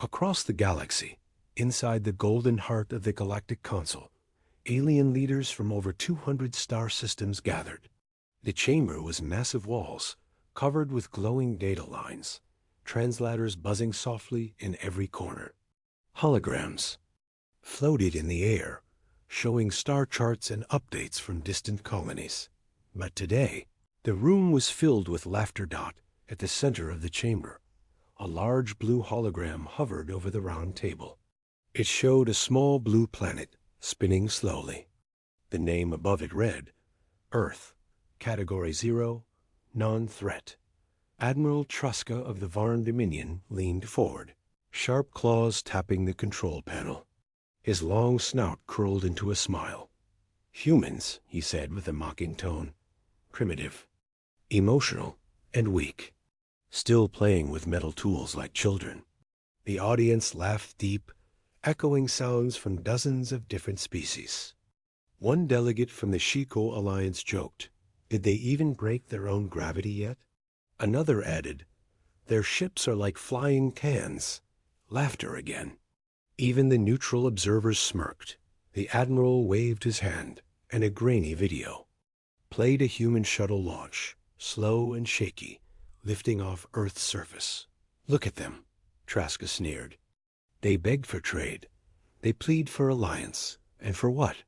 Across the galaxy, inside the golden heart of the Galactic Council, alien leaders from over 200 star systems gathered. The chamber was massive walls, covered with glowing data lines, translators buzzing softly in every corner. Holograms floated in the air, showing star charts and updates from distant colonies. But today, the room was filled with Laughter Dot at the center of the chamber. A large blue hologram hovered over the round table. It showed a small blue planet spinning slowly. The name above it read, Earth, Category 0, Non-Threat. Admiral Traska of the Varn Dominion leaned forward, sharp claws tapping the control panel. His long snout curled into a smile. Humans, he said with a mocking tone. Primitive, emotional, and weak. Still playing with metal tools like children. The audience laughed deep, echoing sounds from dozens of different species. One delegate from the Shiko Alliance joked, "Did they even break their own gravity yet?" Another added, "Their ships are like flying cans." Laughter again. Even the neutral observers smirked. The Admiral waved his hand, and a grainy video played a human shuttle launch, slow and shaky, lifting off Earth's surface. "Look at them," Traska sneered. "They beg for trade. They plead for alliance. And for what?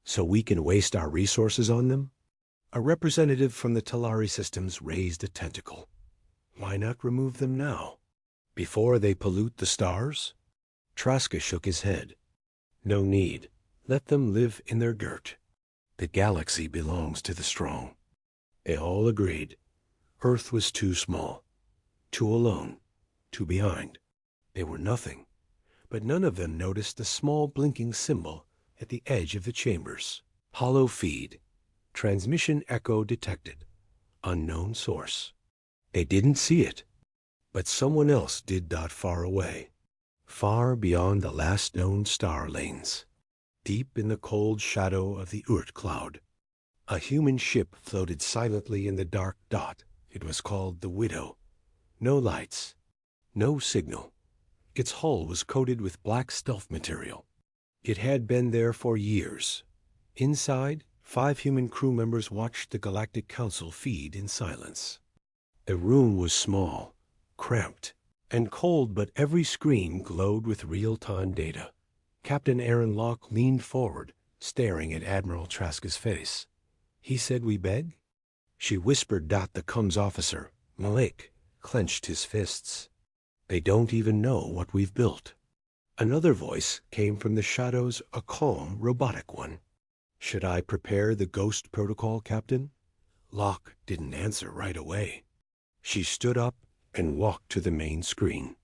So we can waste our resources on them?" A representative from the Talari systems raised a tentacle. "Why not remove them now? Before they pollute the stars?" Traska shook his head. "No need. Let them live in their dirt. The galaxy belongs to the strong." They all agreed. Earth was too small, too alone, too behind. They were nothing, but none of them noticed a small blinking symbol at the edge of the chambers. Hollow feed. Transmission echo detected. Unknown source. They didn't see it, but someone else did. Far away, far beyond the last known star lanes, deep in the cold shadow of the Oort cloud, a human ship floated silently in the dark. It was called the Widow. No lights, no signal. Its hull was coated with black stealth material. It had been there for years. Inside, 5 human crew members watched the Galactic Council feed in silence. The room was small, cramped, and cold, but every screen glowed with real-time data. Captain Aaron Locke leaned forward, staring at Admiral Traska's face. "He said we beg?" She whispered. The comms officer, Malik, clenched his fists. "They don't even know what we've built." Another voice came from the shadows, a calm, robotic one. "Should I prepare the Ghost Protocol, Captain?" Locke didn't answer right away. She stood up and walked to the main screen.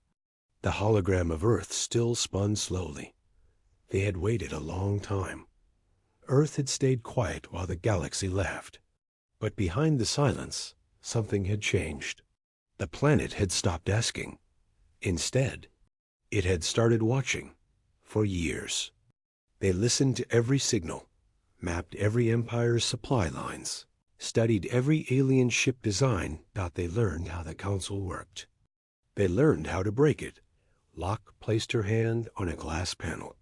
The hologram of Earth still spun slowly. They had waited a long time. Earth had stayed quiet while the galaxy laughed. But behind the silence, something had changed. The planet had stopped asking. Instead, it had started watching. For years. They listened to every signal, mapped every empire's supply lines, studied every alien ship design. They learned how the Council worked. They learned how to break it. Locke placed her hand on a glass panel.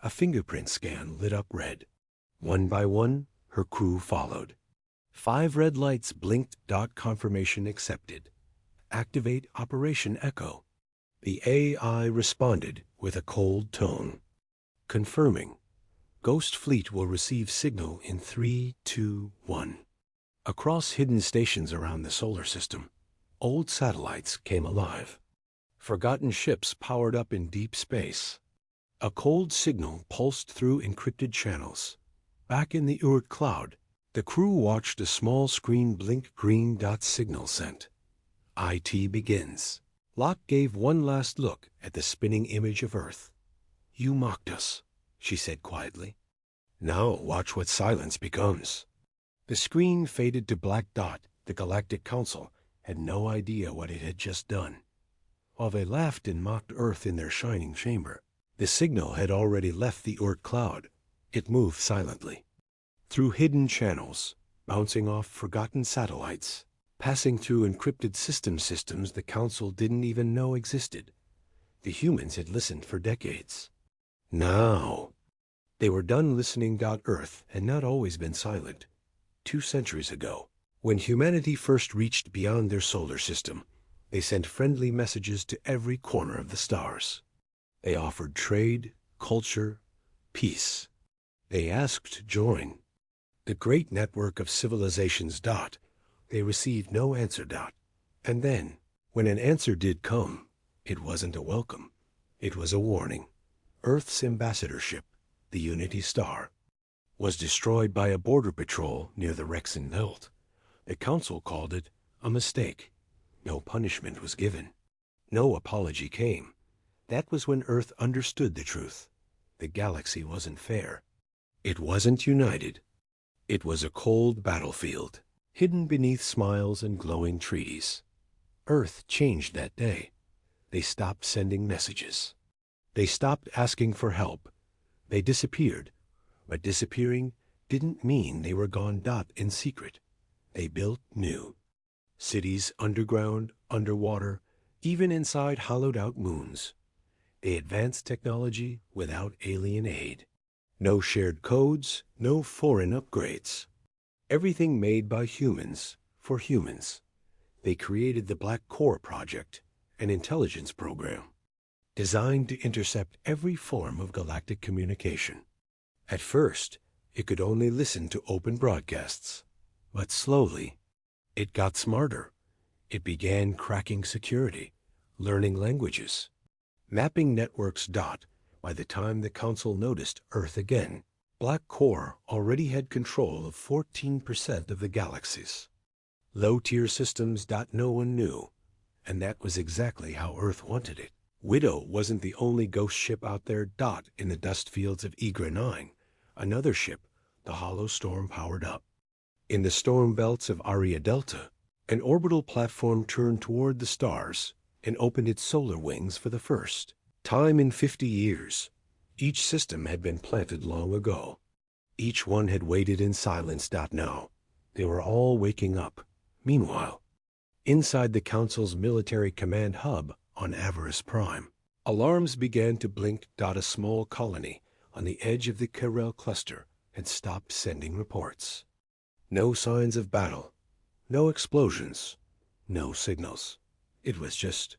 A fingerprint scan lit up red. One by one, her crew followed. 5 red lights blinked. Confirmation accepted. Activate Operation Echo. The AI responded with a cold tone. Confirming. Ghost Fleet will receive signal in 3, 2, 1. Across hidden stations around the solar system, old satellites came alive. Forgotten ships powered up in deep space. A cold signal pulsed through encrypted channels. Back in the Oort cloud, the crew watched a small screen blink. Green. Signal sent. IT begins. Locke gave one last look at the spinning image of Earth. "You mocked us," she said quietly. "Now watch what silence becomes." The screen faded to black. The Galactic Council had no idea what it had just done. While they laughed and mocked Earth in their shining chamber, the signal had already left the Oort cloud. It moved silently. Through hidden channels, bouncing off forgotten satellites, passing through encrypted systems the Council didn't even know existed. The humans had listened for decades. Now, they were done listening. Earth had not always been silent. 2 centuries ago, when humanity first reached beyond their solar system, they sent friendly messages to every corner of the stars. They offered trade, culture, peace. They asked to join the great network of civilizations. They received no answer. And then, when an answer did come, it wasn't a welcome. It was a warning. Earth's ambassadorship, the Unity Star, was destroyed by a border patrol near the Rexon Belt. The council called it a mistake. No punishment was given. No apology came. That was when Earth understood the truth. The galaxy wasn't fair. It wasn't united. It was a cold battlefield, hidden beneath smiles and glowing treaties. Earth changed that day. They stopped sending messages. They stopped asking for help. They disappeared. But disappearing didn't mean they were gone. In secret, they built new cities, underground, underwater, even inside hollowed-out moons. They advanced technology without alien aid. No shared codes, no foreign upgrades. Everything made by humans for humans. They created the Black Core Project, an intelligence program designed to intercept every form of galactic communication. At first, it could only listen to open broadcasts, but slowly, it got smarter. It began cracking security, learning languages, mapping networks. By the time the Council noticed Earth again, Black Core already had control of 14% of the galaxies. Low-tier systems. No one knew, and that was exactly how Earth wanted it. Widow wasn't the only ghost ship out there. In the dust fields of Agar 9, another ship, the Hollow Storm, powered up. In the storm belts of Aria Delta, an orbital platform turned toward the stars and opened its solar wings for the first time in 50 years. Each system had been planted long ago. Each one had waited in silence. Now, they were all waking up. Meanwhile, inside the Council's military command hub on Avarice Prime, alarms began to blink. A small colony on the edge of the Kirel cluster had stopped sending reports. No signs of battle, no explosions, no signals. It was just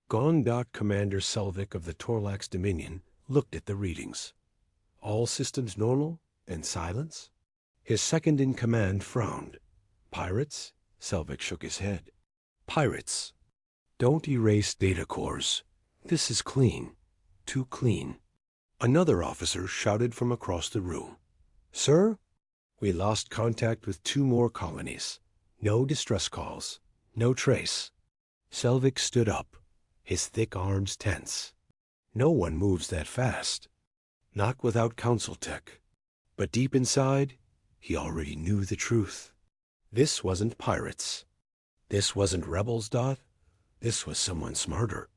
gone. Commander Selvik of the Torlax Dominion looked at the readings. All systems normal and silence? His second-in-command frowned. Pirates? Selvik shook his head. Pirates. Don't erase data cores. This is clean. Too clean. Another officer shouted from across the room. Sir, we lost contact with 2 more colonies. No distress calls. No trace. Selvik stood up, his thick arms tense. No one moves that fast. Not without Council tech. But deep inside, he already knew the truth. This wasn't pirates. This wasn't rebels. This was someone smarter.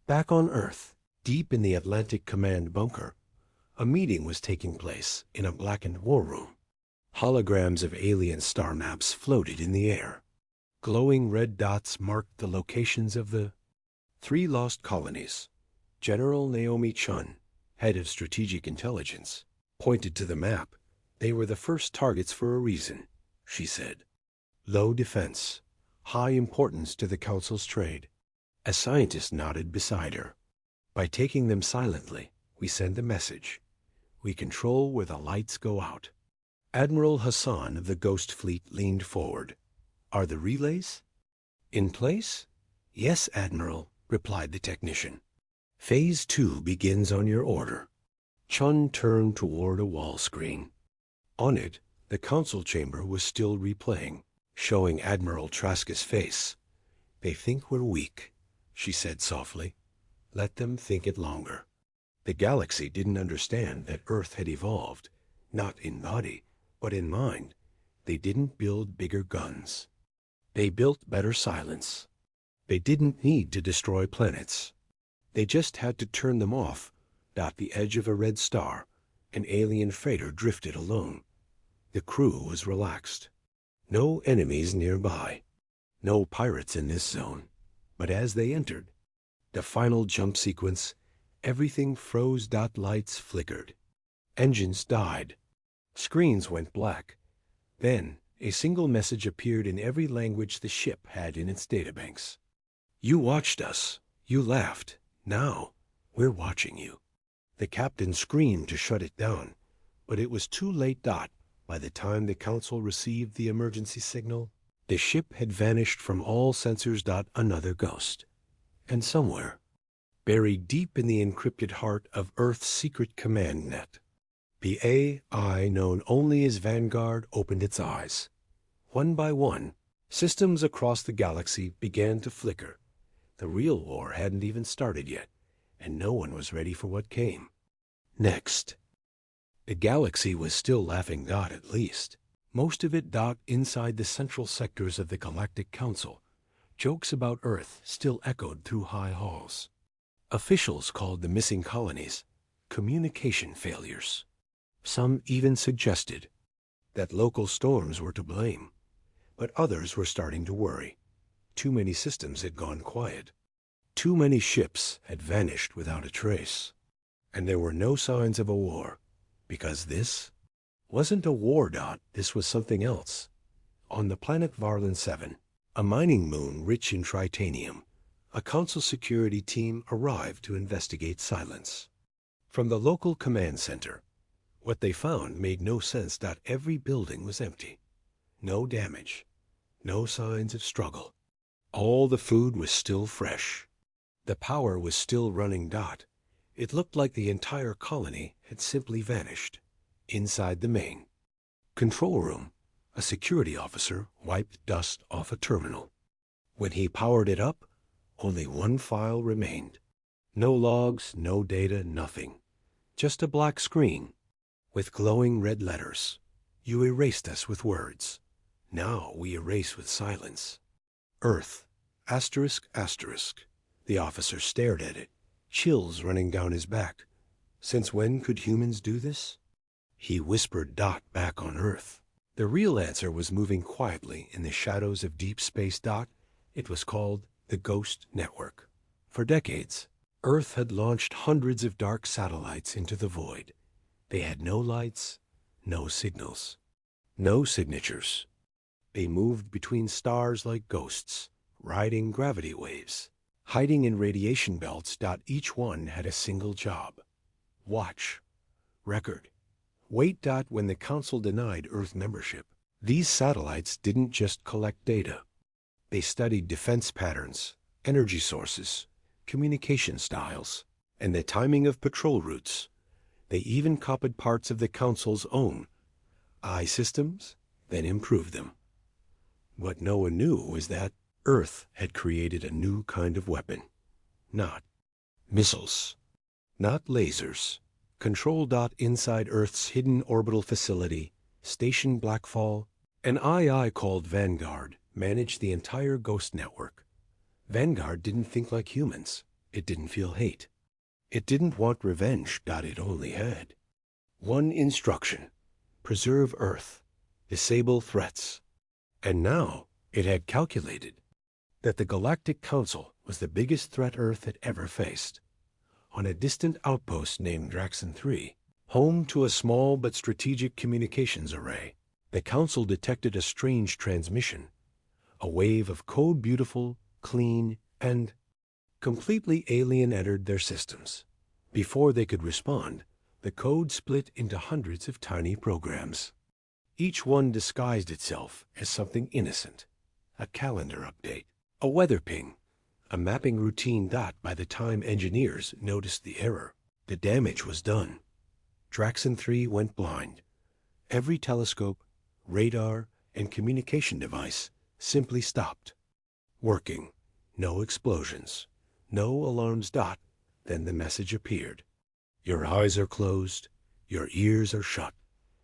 Back on Earth, deep in the Atlantic Command bunker, a meeting was taking place in a blackened war room. Holograms of alien star maps floated in the air. Glowing red dots marked the locations of the 3 lost colonies. General Naomi Chun, head of strategic intelligence, pointed to the map. They were the first targets for a reason, she said. Low defense, high importance to the Council's trade. A scientist nodded beside her. By taking them silently, we send a message. We control where the lights go out. Admiral Hassan of the Ghost Fleet leaned forward. Are the relays in place? Yes, Admiral, replied the technician. Phase 2 begins on your order. Chun turned toward a wall screen. On it, the Council chamber was still replaying, showing Admiral Traska's face. They think we're weak, she said softly. Let them think it longer. The galaxy didn't understand that Earth had evolved, not in body, but in mind. They didn't build bigger guns. They built better silence. They didn't need to destroy planets. They just had to turn them off. At the edge of a red star, an alien freighter drifted alone. The crew was relaxed. No enemies nearby. No pirates in this zone. But as they entered, the final jump sequence Everything froze. Lights flickered. Engines died. Screens went black. Then, a single message appeared in every language the ship had in its databanks. You watched us. You laughed. Now, we're watching you. The captain screamed to shut it down, but it was too late. By the time the council received the emergency signal, the ship had vanished from all sensors. Another ghost. And somewhere, buried deep in the encrypted heart of Earth's secret command net, the AI known only as Vanguard opened its eyes. One by one, systems across the galaxy began to flicker. The real war hadn't even started yet, and no one was ready for what came next. The galaxy was still laughing. At least, most of it. Inside the central sectors of the Galactic Council, jokes about Earth still echoed through high halls. Officials called the missing colonies communication failures. Some even suggested that local storms were to blame, but others were starting to worry. Too many systems had gone quiet. Too many ships had vanished without a trace. And there were no signs of a war, because this wasn't a war. This was something else. On the planet Varlan 7, a mining moon rich in tritanium, a council security team arrived to investigate silence. From the local command center, what they found made no sense. Every building was empty. No damage. No signs of struggle. All the food was still fresh. The power was still running. It looked like the entire colony had simply vanished. Inside the main control room, a security officer wiped dust off a terminal. When he powered it up, only one file remained. No logs, no data, nothing. Just a black screen with glowing red letters. You erased us with words. Now we erase with silence. Earth, asterisk, asterisk. The officer stared at it, chills running down his back. Since when could humans do this? He whispered. Back on Earth, the real answer was moving quietly in the shadows of deep space. It was called the Ghost Network. For decades, Earth had launched hundreds of dark satellites into the void. They had no lights, no signals, no signatures. They moved between stars like ghosts, riding gravity waves, hiding in radiation belts. Each one had a single job: watch, record, wait. When the Council denied Earth membership, these satellites didn't just collect data. They studied defense patterns, energy sources, communication styles, and the timing of patrol routes. They even copied parts of the Council's own eye systems, then improved them. What no one knew was that Earth had created a new kind of weapon. Not missiles, not lasers. Control. Inside Earth's hidden orbital facility, Station Blackfall, an AI called Vanguard managed the entire Ghost Network. Vanguard didn't think like humans. It didn't feel hate. It didn't want revenge. It only had one instruction: preserve Earth, disable threats. And now it had calculated that the Galactic Council was the biggest threat Earth had ever faced. On a distant outpost named Draxon 3, home to a small but strategic communications array, the Council detected a strange transmission. A wave of code beautiful, clean, and completely alien entered their systems. Before they could respond, the code split into hundreds of tiny programs. Each one disguised itself as something innocent: a calendar update, a weather ping, a mapping routine. By the time engineers noticed the error, the damage was done. Draxon 3 went blind. Every telescope, radar, and communication device simply stopped working. No explosions, no alarms. Then the message appeared: your eyes are closed, your ears are shut.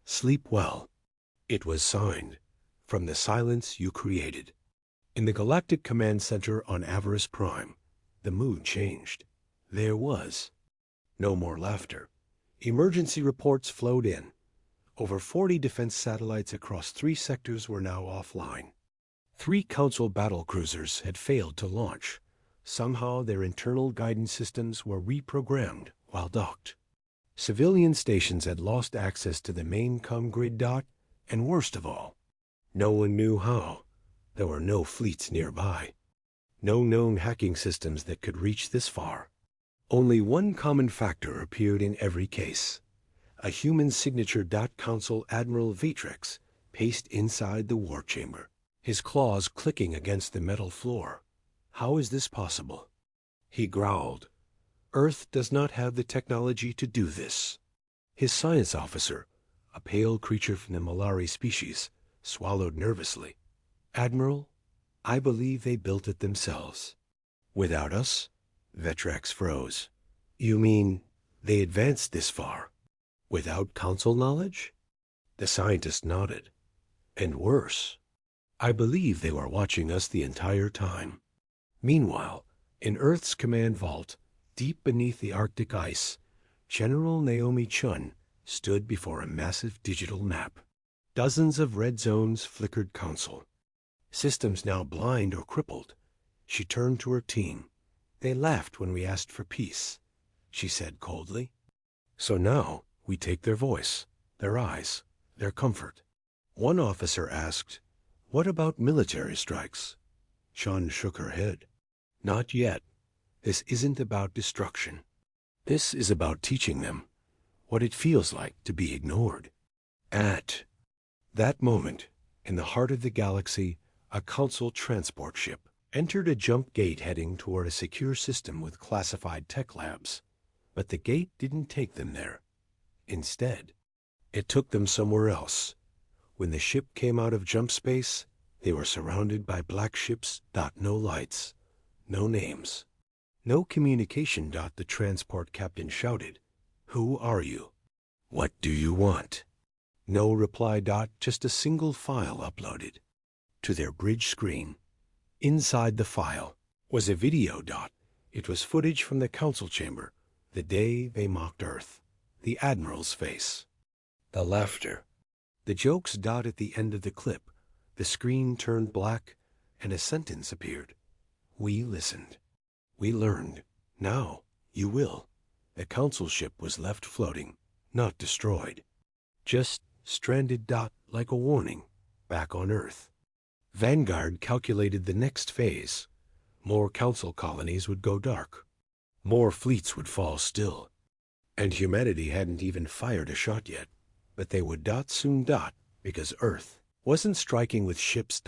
Sleep well. It was signed, from the silence you created. In the Galactic Command Center on Avarice Prime, the mood changed. There was no more laughter. Emergency reports flowed in. Over 40 defense satellites across 3 sectors were now offline. 3 Council battle cruisers had failed to launch. Somehow their internal guidance systems were reprogrammed while docked. Civilian stations had lost access to the main grid. And worst of all, no one knew how. There were no fleets nearby. No known hacking systems that could reach this far. Only one common factor appeared in every case. A human signature. Consul Admiral Vitrex paced inside the war chamber, his claws clicking against the metal floor. How is this possible? He growled. Earth does not have the technology to do this. His science officer, a pale creature from the Malari species, swallowed nervously. Admiral, I believe they built it themselves. Without us? Vitrex froze. You mean they advanced this far? Without council knowledge? The scientist nodded. And worse, I believe they were watching us the entire time. Meanwhile, in Earth's command vault, deep beneath the Arctic ice, General Naomi Chun stood before a massive digital map. Dozens of red zones flickered council. Systems now blind or crippled. She turned to her team. They laughed when we asked for peace, she said coldly. So now we take their voice, their eyes, their comfort. One officer asked, what about military strikes? Chun shook her head. Not yet. This isn't about destruction. This is about teaching them what it feels like to be ignored. At that moment, in the heart of the galaxy, a council transport ship entered a jump gate heading toward a secure system with classified tech labs. But the gate didn't take them there. Instead, it took them somewhere else. When the ship came out of jump space, they were surrounded by black ships. No lights, no names, no communication. The transport captain shouted, Who are you? What do you want? No reply. Just a single file uploaded to their bridge screen. Inside the file was a video. It was footage from the council chamber, the day they mocked Earth. The Admiral's face. The laughter. The jokes. At the end of the clip, the screen turned black and a sentence appeared. We listened. We learned. Now you will. The council ship was left floating, not destroyed. Just stranded. Like a warning, back on Earth. Vanguard calculated the next phase. More council colonies would go dark. More fleets would fall still. And humanity hadn't even fired a shot yet. But they would. Soon. Because Earth wasn't striking with ships.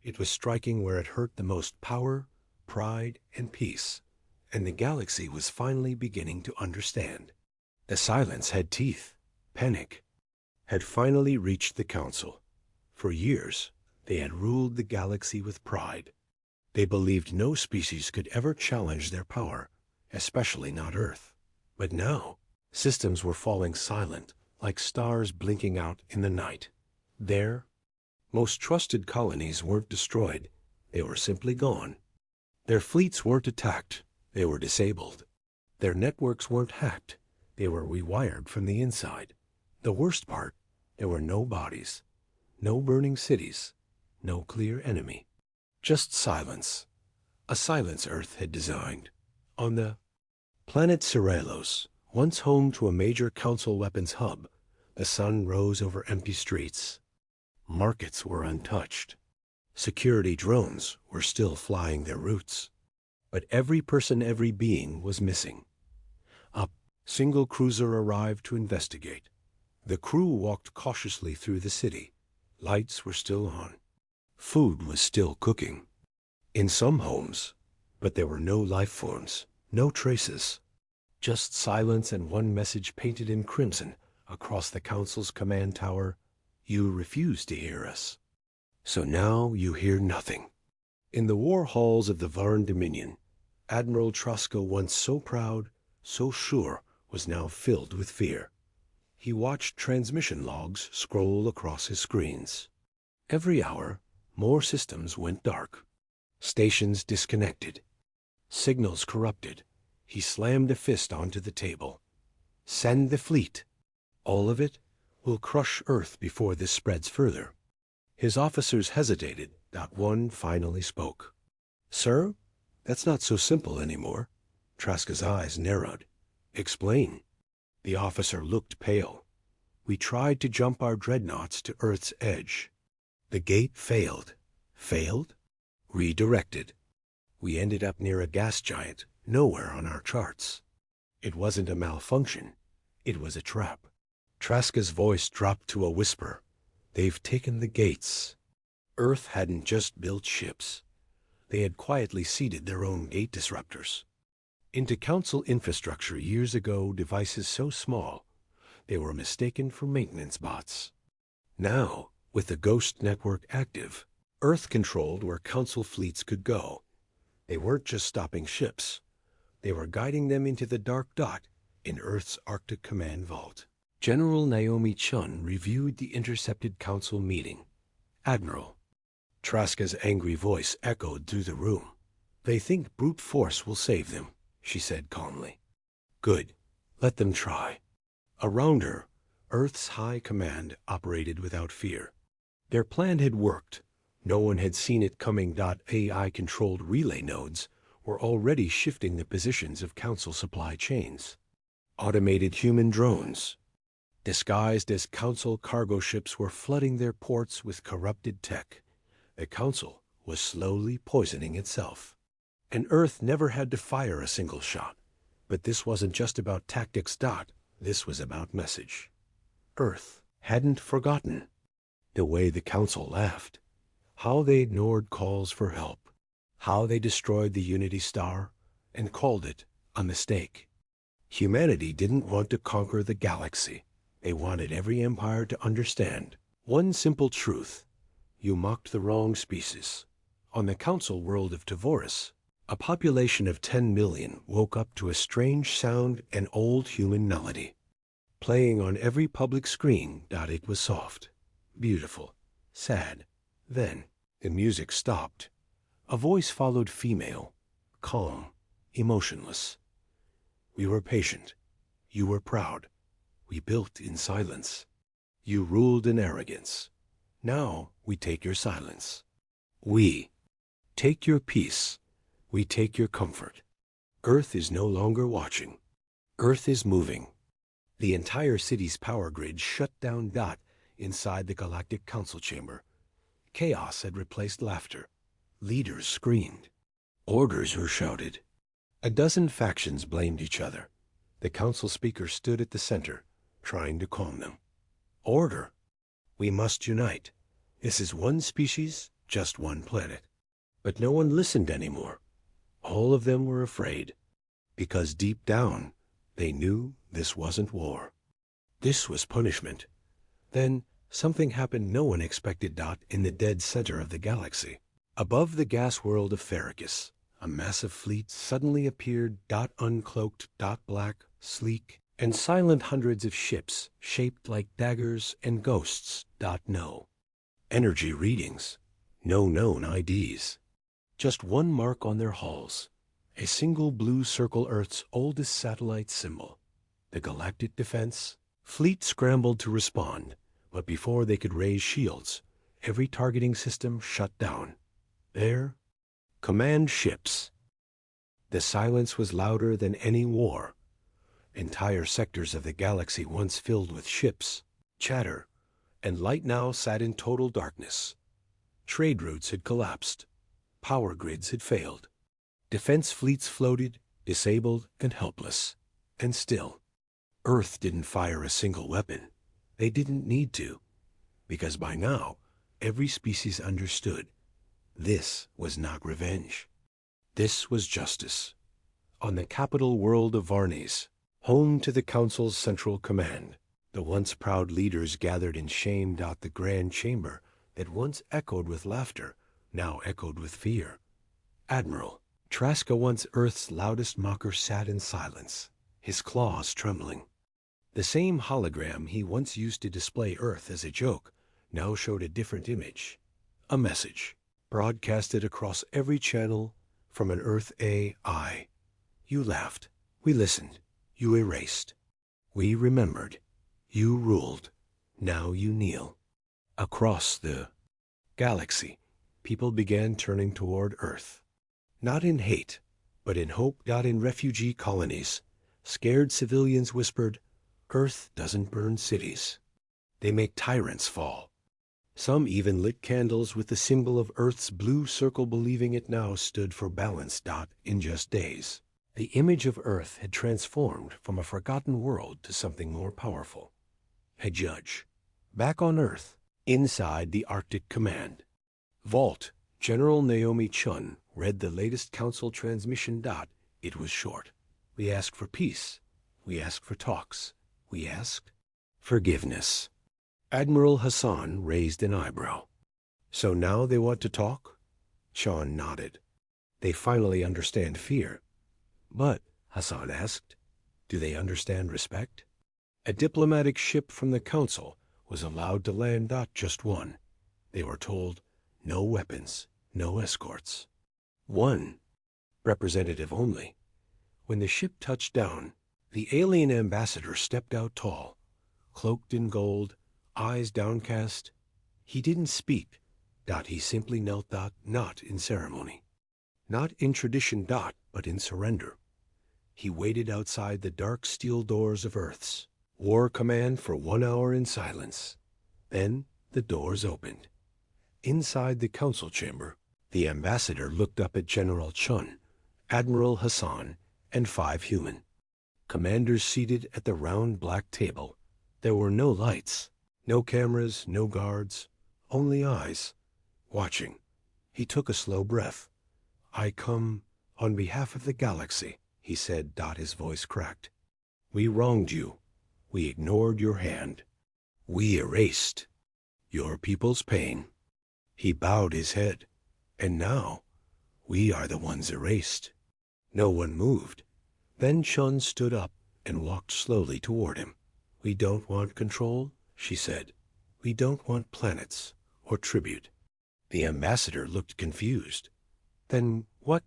It was striking where it hurt the most: power, pride, and peace. And the galaxy was finally beginning to understand. The silence had teeth. Panic had finally reached the council. For years, they had ruled the galaxy with pride. They believed no species could ever challenge their power, especially not Earth. But now, systems were falling silent, like stars blinking out in the night. Their most trusted colonies weren't destroyed. They were simply gone. Their fleets weren't attacked. They were disabled. Their networks weren't hacked. They were rewired from the inside. The worst part, there were no bodies, no burning cities, no clear enemy. Just silence. A silence Earth had designed. On the planet Cerelos, once home to a major council weapons hub, the sun rose over empty streets. Markets were untouched. Security drones were still flying their routes. But every person, every being was missing. A single cruiser arrived to investigate. The crew walked cautiously through the city. Lights were still on. Food was still cooking. In some homes, but there were no life forms, no traces. Just silence and one message painted in crimson across the council's command tower. You refuse to hear us. So now you hear nothing. In the war halls of the Varn Dominion, Admiral Trosco, once so proud, so sure, was now filled with fear. He watched transmission logs scroll across his screens. Every hour, more systems went dark. Stations disconnected. Signals corrupted. He slammed a fist onto the table. Send the fleet. All of it will crush Earth before this spreads further. His officers hesitated. One finally spoke. Sir, That's not so simple anymore. Traska's eyes narrowed. Explain. The officer looked pale. We tried to jump our dreadnoughts to Earth's edge. The gate failed. Failed? Redirected. We ended up near a gas giant, nowhere on our charts. It wasn't a malfunction. It was a trap. Traska's voice dropped to a whisper. They've taken the gates. Earth hadn't just built ships. They had quietly seeded their own gate disruptors. Into Council infrastructure years ago, devices so small, they were mistaken for maintenance bots. Now, with the Ghost network active, Earth controlled where Council fleets could go. They weren't just stopping ships. They were guiding them into the dark dot in Earth's Arctic Command Vault. General Naomi Chun reviewed the intercepted Council meeting. Admiral. Traska's angry voice echoed through the room. They think brute force will save them, she said calmly. Good. Let them try. Around her, Earth's High Command operated without fear. Their plan had worked. No one had seen it coming. AI-controlled relay nodes were already shifting the positions of Council supply chains. Automated human drones, disguised as Council cargo ships, were flooding their ports with corrupted tech. The Council was slowly poisoning itself. And Earth never had to fire a single shot. But this wasn't just about tactics. This was about message. Earth hadn't forgotten. The way the Council laughed. How they ignored calls for help. How they destroyed the Unity Star and called it a mistake. Humanity didn't want to conquer the galaxy. They wanted every empire to understand one simple truth. You mocked the wrong species. On the Council world of Tavoris, a population of 10 million woke up to a strange sound, an old human melody. Playing on every public screen. It was soft, beautiful, sad. Then the music stopped. A voice followed, female, calm, emotionless. We were patient. You were proud. We built in silence. You ruled in arrogance. Now we take your silence. We take your peace. We take your comfort. Earth is no longer watching. Earth is moving. The entire city's power grid shut down. Inside the Galactic Council chamber, chaos had replaced laughter. Leaders screamed. Orders were shouted. A dozen factions blamed each other. The Council speaker stood at the center, trying to calm them. Order. We must unite. This is one species, just one planet. But no one listened anymore. All of them were afraid. Because deep down, they knew this wasn't war. This was punishment. Then something happened no one expected. In the dead center of the galaxy, above the gas world of Farrakis, a massive fleet suddenly appeared. Uncloaked, black, sleek, and silent. Hundreds of ships shaped like daggers and ghosts. No energy readings, no known IDs. Just one mark on their hulls, a single blue circle, Earth's oldest satellite symbol. The Galactic Defense Fleet scrambled to respond, but before they could raise shields, every targeting system shut down. There, command ships. The silence was louder than any war. Entire sectors of the galaxy, once filled with ships, chatter, and light, now sat in total darkness. Trade routes had collapsed. Power grids had failed. Defense fleets floated, disabled and helpless. And still, Earth didn't fire a single weapon. They didn't need to, because by now, every species understood. This was not revenge. This was justice. On the capital world of Varnes, home to the Council's central command, the once proud leaders gathered in shame. The grand chamber that once echoed with laughter now echoed with fear. Admiral Traska, once Earth's loudest mocker, sat in silence, his claws trembling. The same hologram he once used to display Earth as a joke now showed a different image. A message, broadcasted across every channel from an Earth AI. You laughed. We listened. You erased. We remembered. You ruled. Now you kneel. Across the galaxy, people began turning toward Earth. Not in hate, but in hope. In refugee colonies, scared civilians whispered, Earth doesn't burn cities. They make tyrants fall. Some even lit candles with the symbol of Earth's blue circle, believing it now stood for balance. In just days, the image of Earth had transformed from a forgotten world to something more powerful. A judge. Back on Earth, inside the Arctic Command Vault, General Naomi Chun read the latest council transmission. It was short. We ask for peace. We ask for talks. We ask forgiveness. Admiral Hassan raised an eyebrow. So now they want to talk? Chun nodded. They finally understand fear. But, Hassan asked, do they understand respect? A diplomatic ship from the council was allowed to land. Just one. They were told, no weapons, no escorts. One. Representative only. When the ship touched down, the alien ambassador stepped out tall, cloaked in gold, eyes downcast. He didn't speak. He simply knelt. Not in ceremony. Not in tradition. But in surrender. He waited outside the dark steel doors of Earth's war command for 1 hour in silence. Then the doors opened. Inside the council chamber, the ambassador looked up at General Chun, Admiral Hassan, and 5 human commanders seated at the round black table. There were no lights, no cameras, no guards, only eyes, watching. He took a slow breath. I come on behalf of the galaxy, he said. His voice cracked. We wronged you. We ignored your hand. We erased your people's pain. He bowed his head. And now, we are the ones erased. No one moved. Then Chun stood up and walked slowly toward him. We don't want control, she said. We don't want planets or tribute. The ambassador looked confused. Then what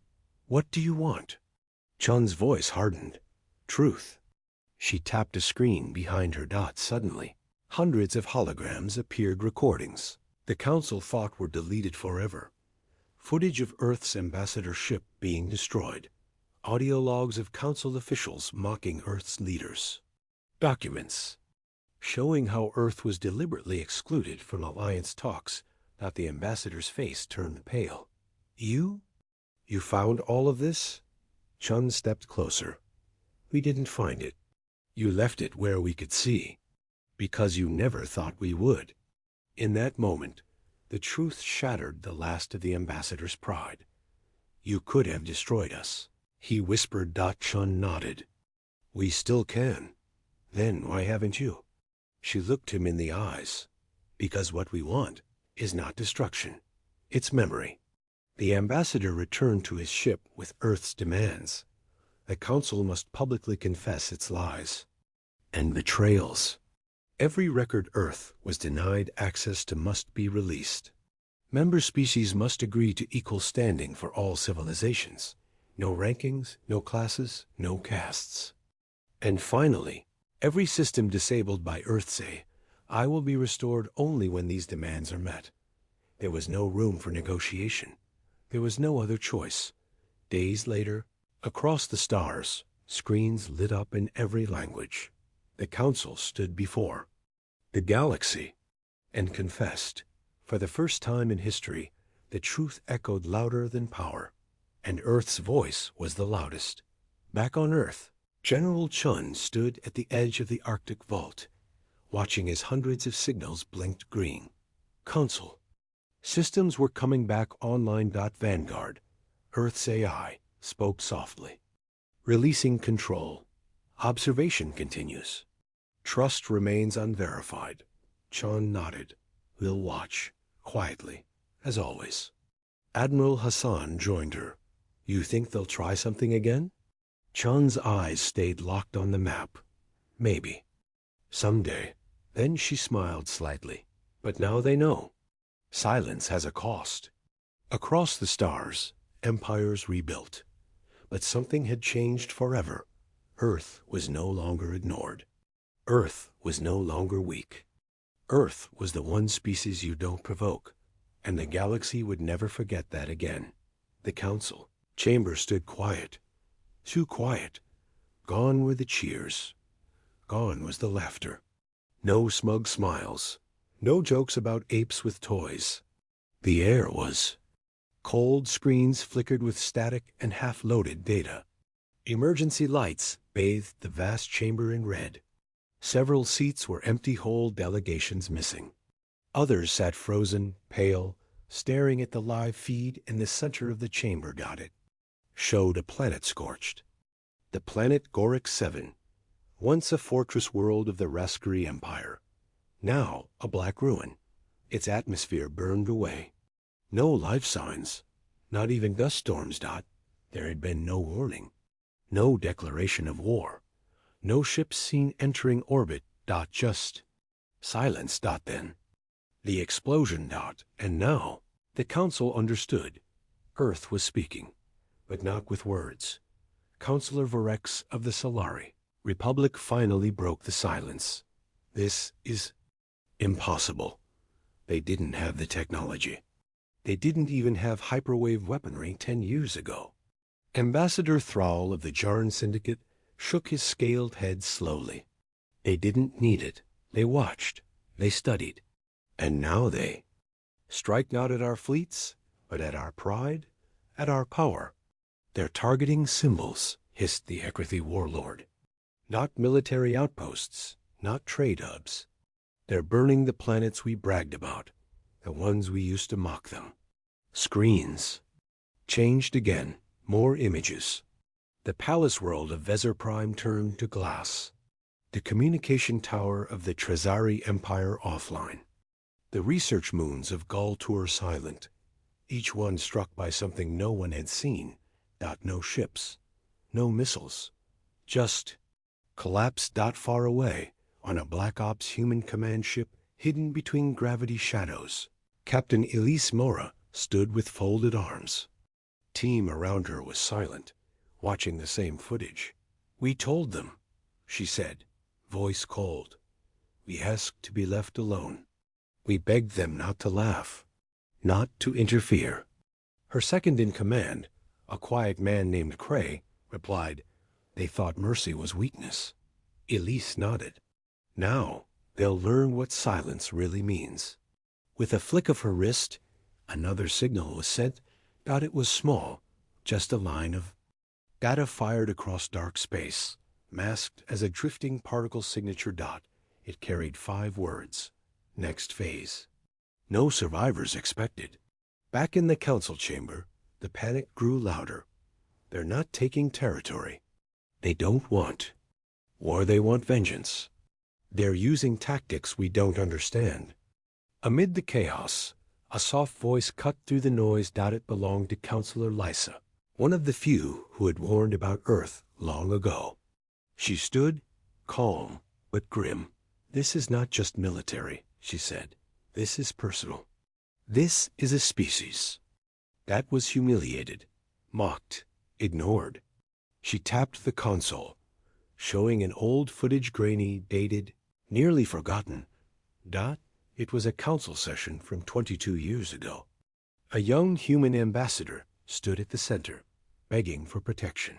do you want? Chun's voice hardened. Truth. She tapped a screen behind her. Suddenly, hundreds of holograms appeared, recordings the council thought were deleted forever. Footage of Earth's ambassador ship being destroyed. Audio logs of council officials mocking Earth's leaders. Documents showing how Earth was deliberately excluded from alliance talks. The ambassador's face turned pale. You found all of this? Chun stepped closer. We didn't find it. You left it where we could see. Because you never thought we would. In that moment, the truth shattered the last of the ambassador's pride. You could have destroyed us, he whispered. Chun nodded. We still can. Then why haven't you? She looked him in the eyes. Because what we want is not destruction. It's memory. The ambassador returned to his ship with Earth's demands. The council must publicly confess its lies and betrayals. Every record Earth was denied access to must be released. Member species must agree to equal standing for all civilizations. No rankings, no classes, no castes. And finally, every system disabled by Earth say, I will be restored only when these demands are met. There was no room for negotiation. There was no other choice. Days later, across the stars, screens lit up in every language. The council stood before the galaxy and confessed. For the first time in history, the truth echoed louder than power, and Earth's voice was the loudest. Back on Earth, General Chun stood at the edge of the Arctic vault, watching as hundreds of signals blinked green. Council. Systems were coming back online. Vanguard, Earth's AI, spoke softly. Releasing control. Observation continues. Trust remains unverified. Chun nodded. We'll watch, quietly, as always. Admiral Hassan joined her. You think they'll try something again? Chun's eyes stayed locked on the map. Maybe. Someday. Then she smiled slightly. But now they know. Silence has a cost. Across the stars, empires rebuilt. But something had changed forever. Earth was no longer ignored. Earth was no longer weak. Earth was the one species you don't provoke, and the galaxy would never forget that again. The Council, Chamber stood quiet, too quiet. Gone were the cheers. Gone was the laughter. No smug smiles. No jokes about apes with toys. The air was cold. Screens flickered with static and half-loaded data. Emergency lights bathed the vast chamber in red. Several seats were empty, whole delegations missing. Others sat frozen, pale, staring at the live feed in the center of the chamber. It showed a planet scorched. The planet Gorix 7, once a fortress world of the Raskari Empire, now a black ruin. Its atmosphere burned away. No life signs, not even dust storms. There had been no warning, no declaration of war, no ships seen entering orbit. Just silence. Then the explosion. And now the council understood. Earth was speaking, but not with words. Councillor Vorex of the Solari Republic finally broke the silence. This is impossible. They didn't have the technology. They didn't even have hyperwave weaponry 10 years ago. Ambassador Thrall of the Jarn Syndicate shook his scaled head slowly. They didn't need it. They watched. They studied. And now they strike not at our fleets, but at our pride, at our power. They're targeting symbols, hissed the Ekrithi warlord. Not military outposts, not trade hubs. They're burning the planets we bragged about, the ones we used to mock them. Screens. Changed again, more images. The palace world of Vezir Prime turned to glass. The communication tower of the Trezari Empire offline. The research moons of Galtur silent, each one struck by something no one had seen. No ships, no missiles, just collapsed. Far away, on a Black Ops human command ship hidden between gravity shadows, Captain Elise Mora stood with folded arms. Team around her was silent, watching the same footage. We told them, she said, voice cold. We asked to be left alone. We begged them not to laugh, not to interfere. Her second in command, a quiet man named Cray, replied, they thought mercy was weakness. Elise nodded. Now they'll learn what silence really means. With a flick of her wrist, another signal was sent. It was small, just a line of data fired across dark space, masked as a drifting particle signature. It carried 5 words. Next phase. No survivors expected. Back in the council chamber, the panic grew louder. They're not taking territory. They don't want war. They want vengeance. They're using tactics we don't understand. Amid the chaos, a soft voice cut through the noise. It belonged to Councillor Lysa, one of the few who had warned about Earth long ago. She stood, calm but grim. This is not just military, she said. This is personal. This is a species that was humiliated, mocked, ignored. She tapped the console, showing an old footage, grainy, dated, nearly forgotten. It was a council session from 22 years ago. A young human ambassador stood at the center, begging for protection,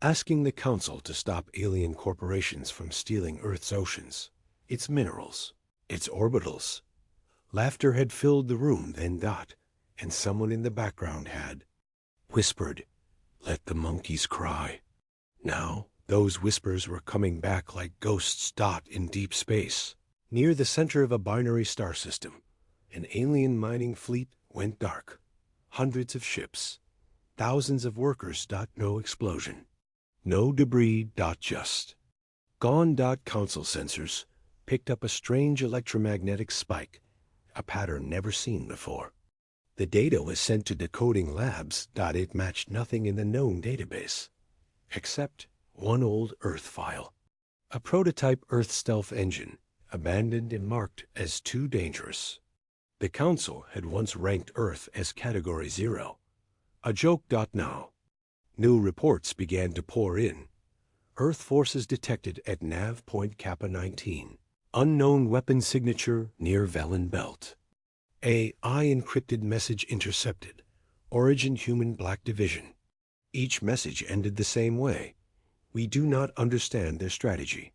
asking the council to stop alien corporations from stealing Earth's oceans, its minerals, its orbitals. Laughter had filled the room then. And someone in the background had whispered, let the monkeys cry. Now, those whispers were coming back like ghosts. In deep space, near the center of a binary star system, an alien mining fleet went dark. Hundreds of ships, thousands of workers. No explosion, no debris. Just gone. Council sensors picked up a strange electromagnetic spike, a pattern never seen before. The data was sent to decoding labs. It matched nothing in the known database, except one old Earth file. A prototype Earth stealth engine, abandoned and marked as too dangerous. The Council had once ranked Earth as Category 0. A joke. Now, new reports began to pour in. Earth forces detected at Nav Point Kappa 19. Unknown weapon signature near Velen Belt. AI encrypted message intercepted. Origin Human Black Division. Each message ended the same way. We do not understand their strategy.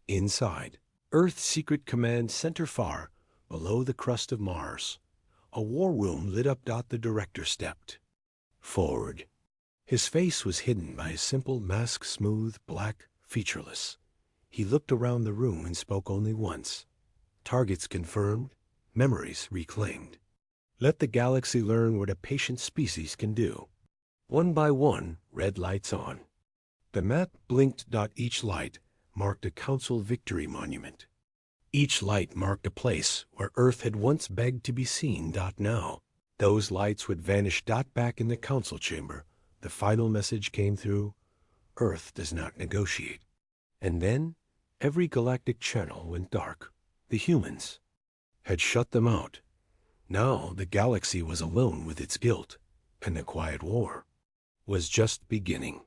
Inside, Earth's secret command center far below the crust of Mars. A war room lit up. The director stepped forward. His face was hidden by a simple mask, smooth, black, featureless. He looked around the room and spoke only once. Targets confirmed, memories reclaimed. Let the galaxy learn what a patient species can do. One by one, red lights on. The map blinked. Each light marked a council victory monument. Each light marked a place where Earth had once begged to be seen. Now, those lights would vanish. Back in the council chamber, the final message came through. Earth does not negotiate. And then, every galactic channel went dark. The humans had shut them out. Now the galaxy was alone with its guilt, and the quiet war was just beginning.